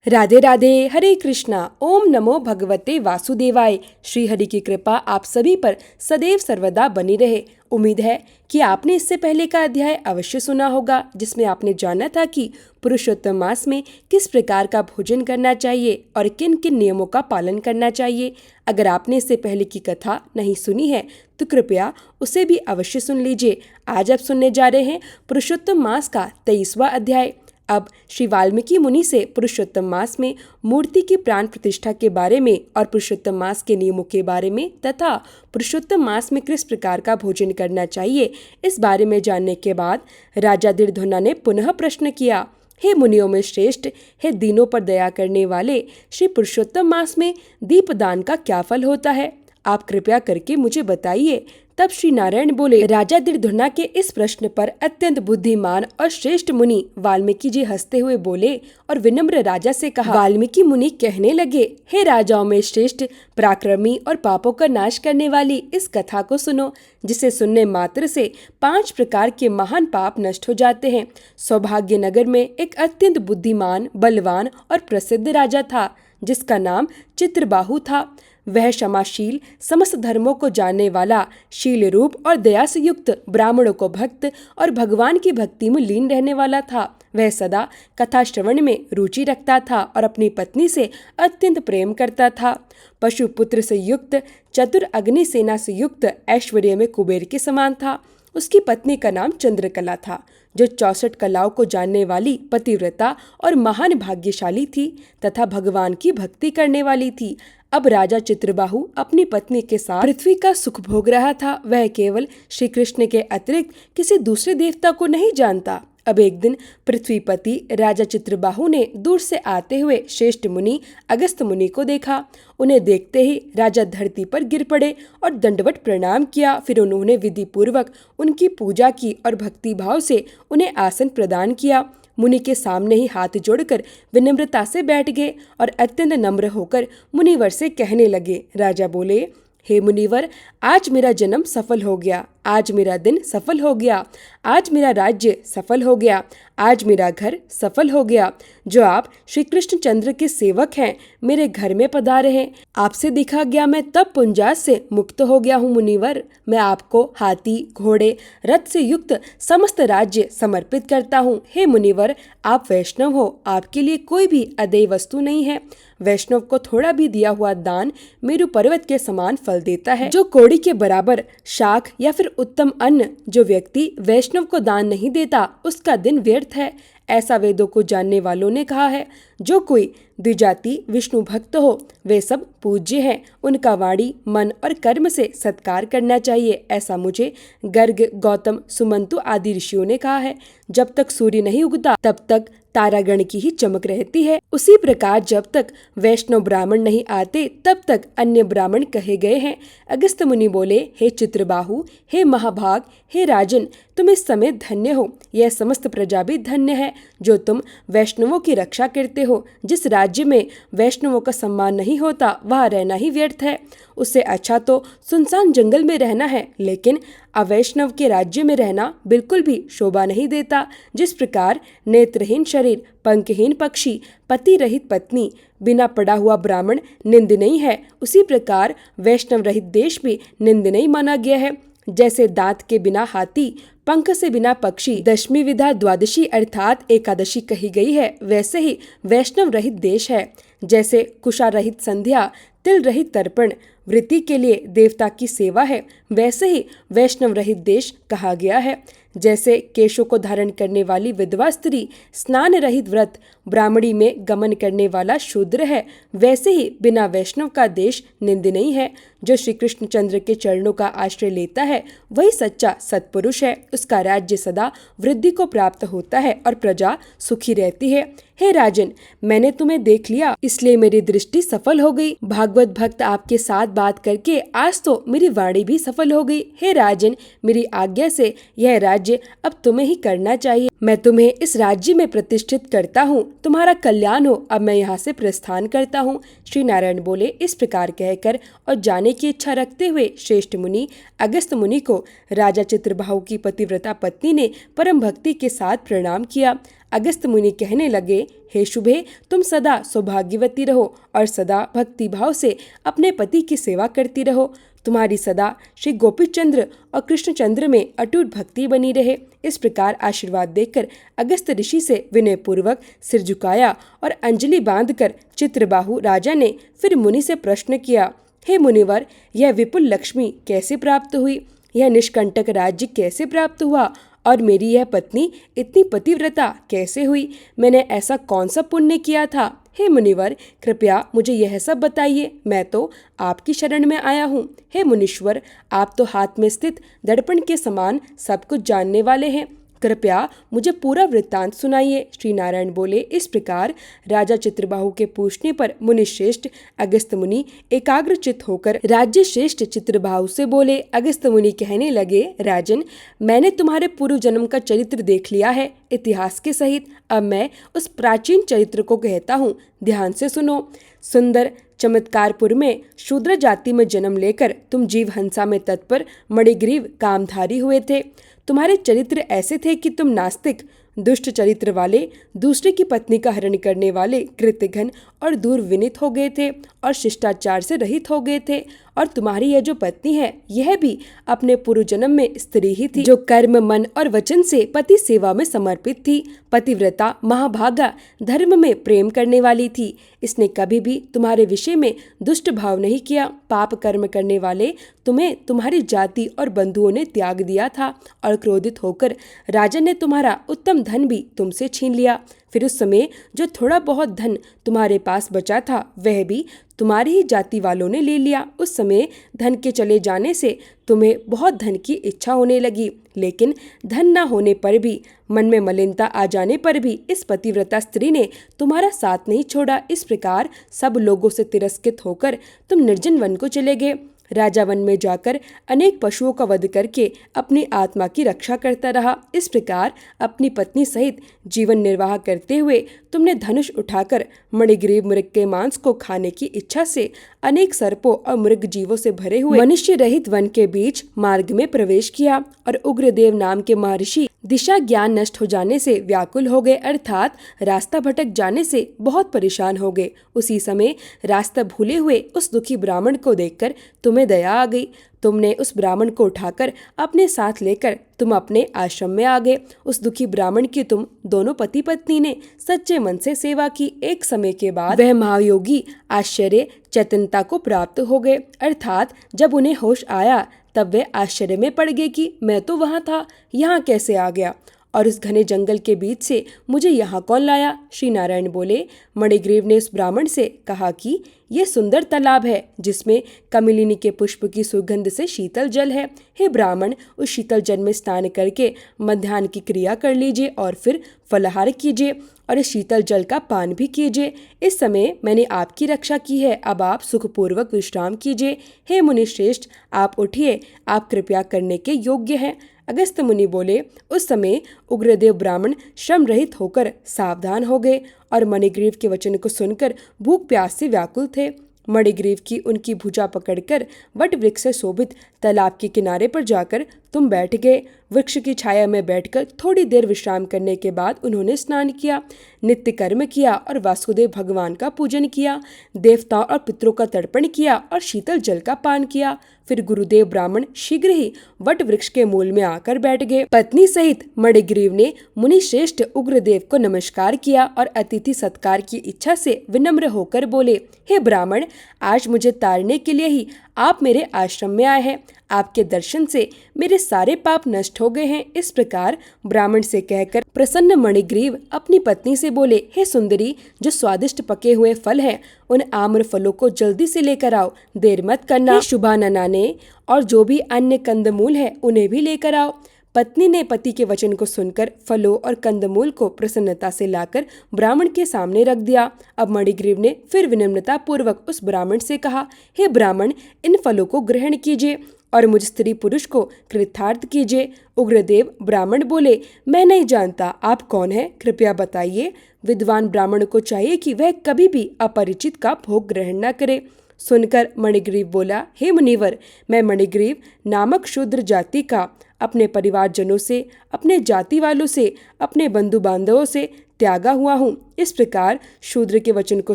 राधे राधे। हरे कृष्णा। ओम नमो भगवते वासुदेवाय। श्री हरि की कृपा आप सभी पर सदैव सर्वदा बनी रहे। उम्मीद है कि आपने इससे पहले का अध्याय अवश्य सुना होगा, जिसमें आपने जाना था कि पुरुषोत्तम मास में किस प्रकार का भोजन करना चाहिए और किन किन नियमों का पालन करना चाहिए। अगर आपने इससे पहले की कथा नहीं सुनी है तो कृपया उसे भी अवश्य सुन लीजिए। आज आप सुनने जा रहे हैं पुरुषोत्तम मास का 23वां अध्याय। अब श्री वाल्मीकि मुनि से पुरुषोत्तम मास में मूर्ति की प्राण प्रतिष्ठा के बारे में और पुरुषोत्तम मास के नियमों के बारे में तथा पुरुषोत्तम मास में किस प्रकार का भोजन करना चाहिए, इस बारे में जानने के बाद राजा दीर्घोना ने पुनः प्रश्न किया। हे मुनियों में श्रेष्ठ, हे दीनों पर दया करने वाले, श्री पुरुषोत्तम मास में दीपदान का क्या फल होता है? आप कृपया करके मुझे बताइए। तब श्री नारायण बोले। राजा दीर्घोना के इस प्रश्न पर अत्यंत बुद्धिमान और श्रेष्ठ मुनि वाल्मीकि जी हंसते हुए बोले और विनम्र राजा से कहा। वाल्मीकि मुनि कहने लगे, हे राजाओं में श्रेष्ठ, पराक्रमी और पापों का नाश करने वाली इस कथा को सुनो, जिसे सुनने मात्र से 5 प्रकार के महान पाप नष्ट हो जाते हैं। सौभाग्य नगर में एक अत्यंत बुद्धिमान, बलवान और प्रसिद्ध राजा था, जिसका नाम चित्रबाहु था। वह क्षमाशील, समस्त धर्मों को जानने वाला, शील रूप और दया से युक्त, ब्राह्मणों को भक्त और भगवान की भक्ति में लीन रहने वाला था। वह सदा कथा श्रवण में रुचि रखता था और अपनी पत्नी से अत्यंत प्रेम करता था। पशुपुत्र से युक्त, चतुर अग्नि सेना से युक्त, ऐश्वर्य में कुबेर के समान था। उसकी पत्नी का नाम चंद्रकला था, जो 64 कलाओं को जानने वाली, पतिव्रता और महान भाग्यशाली थी तथा भगवान की भक्ति करने वाली थी। अब राजा चित्रबाहु अपनी पत्नी के साथ पृथ्वी का सुख भोग रहा था। वह केवल श्री कृष्ण के अतिरिक्त किसी दूसरे देवता को नहीं जानता। अब एक दिन पृथ्वीपति राजा चित्रबाहु ने दूर से आते हुए श्रेष्ठ मुनि अगस्त्य मुनि को देखा। उन्हें देखते ही राजा धरती पर गिर पड़े और दंडवत प्रणाम किया। फिर उन्होंने विधि पूर्वक उनकी पूजा की और भक्ति भाव से उन्हें आसन प्रदान किया। मुनि के सामने ही हाथ जोड़कर विनम्रता से बैठ गए और अत्यंत नम्र होकर मुनिवर से कहने लगे। राजा बोले, हे मुनिवर, आज मेरा जन्म सफल हो गया, आज मेरा दिन सफल हो गया, आज मेरा राज्य सफल हो गया, आज मेरा घर सफल हो गया। जो आप श्री कृष्णचंद्र के सेवक हैं, मेरे घर में पधारे हैं। आपसे देखा गया मैं तब पुंजास से मुक्त हो गया हूँ मुनिवर। मैं आपको हाथी, घोड़े, रथ से युक्त समस्त राज्य समर्पित करता हूँ। हे मुनिवर, आप वैष्णव हो, आपके लिए कोई भी अदेय वस्तु नहीं है। वैष्णव को थोड़ा भी दिया हुआ दान मेरु पर्वत के समान फल देता है। जो कौड़ी के बराबर शाख या फिर उत्तम अन्न जो व्यक्ति वैष्णव को दान नहीं देता, उसका दिन व्यर्थ है। ऐसा वेदों को जानने वालों ने कहा है। जो कोई द्विजाति विष्णु भक्त हो, वे सब पूज्य हैं। उनका वाणी, मन और कर्म से सत्कार करना चाहिए। ऐसा मुझे गर्ग, गौतम, सुमंतु आदि ऋषियों ने कहा है। जब तक सूर्य नहीं उगता तब तक तारागण की ही चमक रहती है। उसी प्रकार जब तक वैष्णव ब्राह्मण नहीं आते तब तक अन्य ब्राह्मण कहे गए हैं। अगस्त्य मुनि बोले, हे चित्रबाहु, हे महाभाग, हे राजन, तुम इस समय धन्य हो। यह समस्त प्रजा भी धन्य है जो तुम वैष्णवों की रक्षा करते हो। जिस राज्य में वैष्णवों का सम्मान नहीं होता, वहाँ रहना ही व्यर्थ है। उससे अच्छा तो सुनसान जंगल में रहना है, लेकिन अवैष्णव के राज्य में रहना बिल्कुल भी शोभा नहीं देता। जिस प्रकार नेत्रहीन शरीर, पंखहीन पक्षी, पति रहित पत्नी, बिना पढ़ा हुआ ब्राह्मण निंदनीय है, उसी प्रकार वैष्णव रहित देश भी निंदनीय माना गया है। जैसे दांत के बिना हाथी, पंख से बिना पक्षी, दशमी विधा द्वादशी अर्थात एकादशी कही गई है, वैसे ही वैष्णव रहित देश है। जैसे कुशा रहित संध्या, तिल रहित तर्पण, वृत्ति के लिए देवता की सेवा है, वैसे ही वैष्णव रहित देश कहा गया है। जैसे केशों को धारण करने वाली विधवा स्त्री, स्नान रहित व्रत, ब्राह्मणी में गमन करने वाला शूद्र है, वैसे ही बिना वैष्णव का देश निंदनीय है। जो श्री कृष्णचंद्र के चरणों का आश्रय लेता है, वही सच्चा सत्पुरुष है। उसका राज्य सदा वृद्धि को प्राप्त होता है और प्रजा सुखी रहती है। हे राजन, मैंने तुम्हें देख लिया, इसलिए मेरी दृष्टि सफल हो गई। भागवत भक्त आपके साथ बात करके आज तो मेरी वाणी भी सफल हो गई। हे राजन, मेरी आज्ञा से यह राज्य अब तुम्हें ही करना चाहिए। मैं तुम्हें इस राज्य में प्रतिष्ठित करता हूँ। तुम्हारा कल्याण हो। अब मैं यहाँ से प्रस्थान करता हूँ। श्री नारायण बोले। इस प्रकार कहकर और जाने की इच्छा रखते हुए श्रेष्ठ मुनि अगस्त्य मुनि को राजा चित्रबाहु की पतिव्रता पत्नी ने परम भक्ति के साथ प्रणाम किया। अगस्त मुनि कहने लगे, हे शुभे, तुम सदा सौभाग्यवती रहो और सदा भक्ति भाव से अपने पति की सेवा करती रहो। तुम्हारी सदा श्री गोपीचंद्र और कृष्णचंद्र में अटूट भक्ति बनी रहे। इस प्रकार आशीर्वाद देकर अगस्त ऋषि से विनय पूर्वक सिर झुकाया और अंजलि बांधकर चित्रबाहु राजा ने फिर मुनि से प्रश्न किया, हे मुनिवर, यह विपुल लक्ष्मी कैसे प्राप्त हुई? यह निष्कंटक राज्य कैसे प्राप्त हुआ? और मेरी यह पत्नी इतनी पतिव्रता कैसे हुई? मैंने ऐसा कौन सा पुण्य किया था? हे मुनिवर, कृपया मुझे यह सब बताइए। मैं तो आपकी शरण में आया हूँ। हे मुनीश्वर, आप तो हाथ में स्थित दर्पण के समान सब कुछ जानने वाले हैं। कृपया मुझे पूरा वृत्तांत सुनाइए। श्री नारायण बोले, इस प्रकार राजा चित्रबाहु के पूछने पर मुनिश्रेष्ठ अगस्त मुनि एकाग्रचित होकर राज्य श्रेष्ठ चित्रबाहु से बोले। अगस्त मुनि कहने लगे, राजन, मैंने तुम्हारे पूर्व जन्म का चरित्र देख लिया है इतिहास के सहित। अब मैं उस प्राचीन चरित्र को कहता हूँ, ध्यान से सुनो। सुंदर चमत्कारपुर में शूद्र जाति में जन्म लेकर तुम जीव हंसा में तत्पर मणिग्रीव कामधारी हुए थे। तुम्हारे चरित्र ऐसे थे कि तुम नास्तिक, दुष्ट चरित्र वाले, दूसरे की पत्नी का हरण करने वाले, कृत्यघन और दूरविनीत हो गए थे और शिष्टाचार से रहित हो गए थे। और तुम्हारी यह जो पत्नी है, यह भी अपने पूर्व जन्म में स्त्री ही थी, जो कर्म, मन और वचन से पति सेवा में समर्पित थी। पतिव्रता, महाभागा, धर्म में प्रेम करने वाली थी। इसने कभी भी तुम्हारे विषय में दुष्ट भाव नहीं किया। पाप कर्म करने वाले तुम्हें तुम्हारी जाति और बंधुओं ने त्याग दिया था और क्रोधित होकर राजा ने तुम्हारा उत्तम धन भी तुमसे छीन लिया। फिर उस समय जो थोड़ा बहुत धन तुम्हारे पास बचा था, वह भी तुम्हारी ही जाति वालों ने ले लिया। उस समय धन के चले जाने से तुम्हें बहुत धन की इच्छा होने लगी, लेकिन धन न होने पर भी, मन में मलिनता आ जाने पर भी इस पतिव्रता स्त्री ने तुम्हारा साथ नहीं छोड़ा। इस प्रकार सब लोगों से तिरस्कृत होकर तुम निर्जन वन को चले गए। राजा वन में जाकर अनेक पशुओं का वध करके अपनी आत्मा की रक्षा करता रहा। इस प्रकार अपनी पत्नी सहित जीवन निर्वाह करते हुए तुमने धनुष उठाकर मणिग्रीव मृग के मांस को खाने की इच्छा से अनेक सर्पों और मृग जीवों से भरे हुए मनुष्य रहित वन के बीच मार्ग में प्रवेश किया और उग्रदेव नाम के महर्षि दिशा ज्ञान नष्ट हो जाने से व्याकुल हो गए, अर्थात रास्ता भटक जाने से बहुत परेशान हो गए। उसी समय रास्ता भूले हुए उस दुखी ब्राह्मण को देखकर तुम्हें दया आ गई। तुमने उस ब्राह्मण को उठाकर अपने साथ लेकर तुम अपने आश्रम में आ गए। उस दुखी ब्राह्मण की तुम दोनों पति पत्नी ने सच्चे मन से सेवा की। एक समय के बाद वह महायोगी आश्चर्य चेतनता को प्राप्त हो गए, अर्थात जब उन्हें होश आया तब वे आश्चर्य में पड़ गए कि मैं तो वहां था, यहाँ कैसे आ गया और इस घने जंगल के बीच से मुझे यहाँ कौन लाया? श्री नारायण बोले, मणिग्रीव ने उस ब्राह्मण से कहा कि यह सुंदर तालाब है जिसमें कमलिनी के पुष्प की सुगंध से शीतल जल है। हे ब्राह्मण, उस शीतल जल में स्नान करके मध्याह्न की क्रिया कर लीजिए और फिर फलाहार कीजिए और इस शीतल जल का पान भी कीजिए। इस समय मैंने आपकी रक्षा की है, अब आप सुखपूर्वक विश्राम कीजिए। हे मुनि श्रेष्ठ, आप उठिए, आप कृपया करने के योग्य हैं। अगस्त मुनि बोले, उस समय उग्रदेव ब्राह्मण श्रम रहित होकर सावधान हो गए और मणिग्रीव के वचन को सुनकर भूख प्यास से व्याकुल थे। मणिग्रीव की उनकी भुजा पकड़कर वट वृक्ष से शोभित तालाब के किनारे पर जाकर तुम बैठ गए। वृक्ष की छाया में बैठकर थोड़ी देर विश्राम करने के बाद उन्होंने स्नान किया, नित्य कर्म किया और वासुदेव भगवान का पूजन किया, देवताओं और पितरों का तर्पण किया और शीतल जल का पान किया। फिर गुरुदेव ब्राह्मण शीघ्र ही वट वृक्ष के मूल में आकर बैठ गए। पत्नी सहित मणिग्रीव ने मुनि श्रेष्ठ उग्रदेव को नमस्कार किया और अतिथि सत्कार की इच्छा से विनम्र होकर बोले, हे ब्राह्मण, आज मुझे तारने के लिए ही आप मेरे आश्रम में आए हैं। आपके दर्शन से मेरे सारे पाप नष्ट हो गए हैं। इस प्रकार ब्राह्मण से कहकर प्रसन्न मणिग्रीव अपनी पत्नी से बोले, हे सुंदरी, जो स्वादिष्ट पके हुए फल हैं उन आम्र फलों को जल्दी से लेकर आओ, देर मत करना। शुभा ननाने और जो भी अन्य कंदमूल है उन्हें भी लेकर आओ। पत्नी ने पति के वचन को सुनकर फलों और कंदमूल को प्रसन्नता से लाकर ब्राह्मण के सामने रख दिया। अब मणिग्रीव ने फिर विनम्रता पूर्वक उस ब्राह्मण से कहा, हे ब्राह्मण, इन फलों को ग्रहण कीजिए और मुझ स्त्री पुरुष को कृतार्थ कीजिए। उग्रदेव ब्राह्मण बोले, मैं नहीं जानता आप कौन है, कृपया बताइए। विद्वान ब्राह्मण को चाहिए कि वह कभी भी अपरिचित का भोग ग्रहण न करे। सुनकर मणिग्रीव बोला, हे मुनिवर, मैं मणिग्रीव नामक शूद्र जाति का अपने परिवारजनों से, अपने जाति वालों से, अपने बंधु बांधवों से त्यागा हुआ हूँ। इस प्रकार शूद्र के वचन को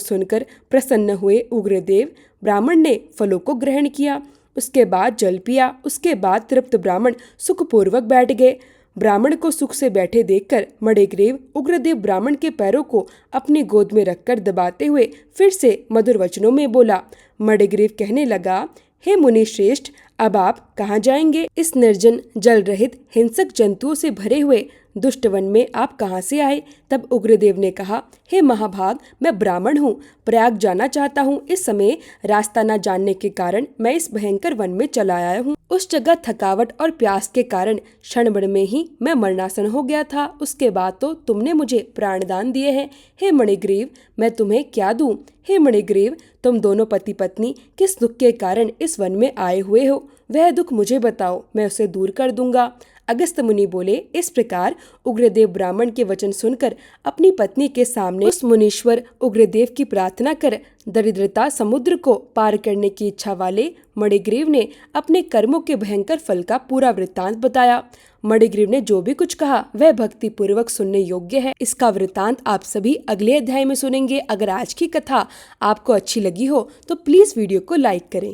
सुनकर प्रसन्न हुए उग्रदेव ब्राह्मण ने फलों को ग्रहण किया। उसके बाद जल पिया। उसके बाद तृप्त ब्राह्मण सुखपूर्वक बैठ गए। ब्राह्मण को सुख से बैठे देखकर मणिग्रीव उग्रदेव ब्राह्मण के पैरों को अपनी गोद में रखकर दबाते हुए फिर से मधुर वचनों में बोला। मणिग्रीव कहने लगा, हे मुनि श्रेष्ठ, अब आप कहाँ जाएंगे? इस निर्जन जल रहित हिंसक जंतुओं से भरे हुए दुष्ट वन में आप कहाँ से आए? तब उग्रदेव ने कहा, हे महाभाग, मैं ब्राह्मण हूँ, प्रयाग जाना चाहता हूँ। इस समय रास्ता न जानने के कारण मैं इस भयंकर वन में चला आया हूँ। उस जगह थकावट और प्यास के कारण क्षण भर में ही मैं मरणासन हो गया था। उसके बाद तो तुमने मुझे प्राणदान दिए हैं। हे मणिग्रीव, मैं तुम्हें क्या दूं? हे मणिग्रीव, तुम दोनों पति पत्नी किस दुख के कारण इस वन में आए हुए हो? वह दुख मुझे बताओ, मैं उसे दूर कर दूंगा। अगस्त मुनि बोले। इस प्रकार उग्रदेव ब्राह्मण के वचन सुनकर अपनी पत्नी के सामने उस मुनीश्वर उग्रदेव की प्रार्थना कर दरिद्रता समुद्र को पार करने की इच्छा वाले मणिग्रीव ने अपने कर्मों के भयंकर फल का पूरा वृत्तांत बताया। मणिग्रीव ने जो भी कुछ कहा वह भक्ति पूर्वक सुनने योग्य है। इसका वृत्तांत आप सभी अगले अध्याय में सुनेंगे। अगर आज की कथा आपको अच्छी लगी हो तो प्लीज वीडियो को लाइक करें।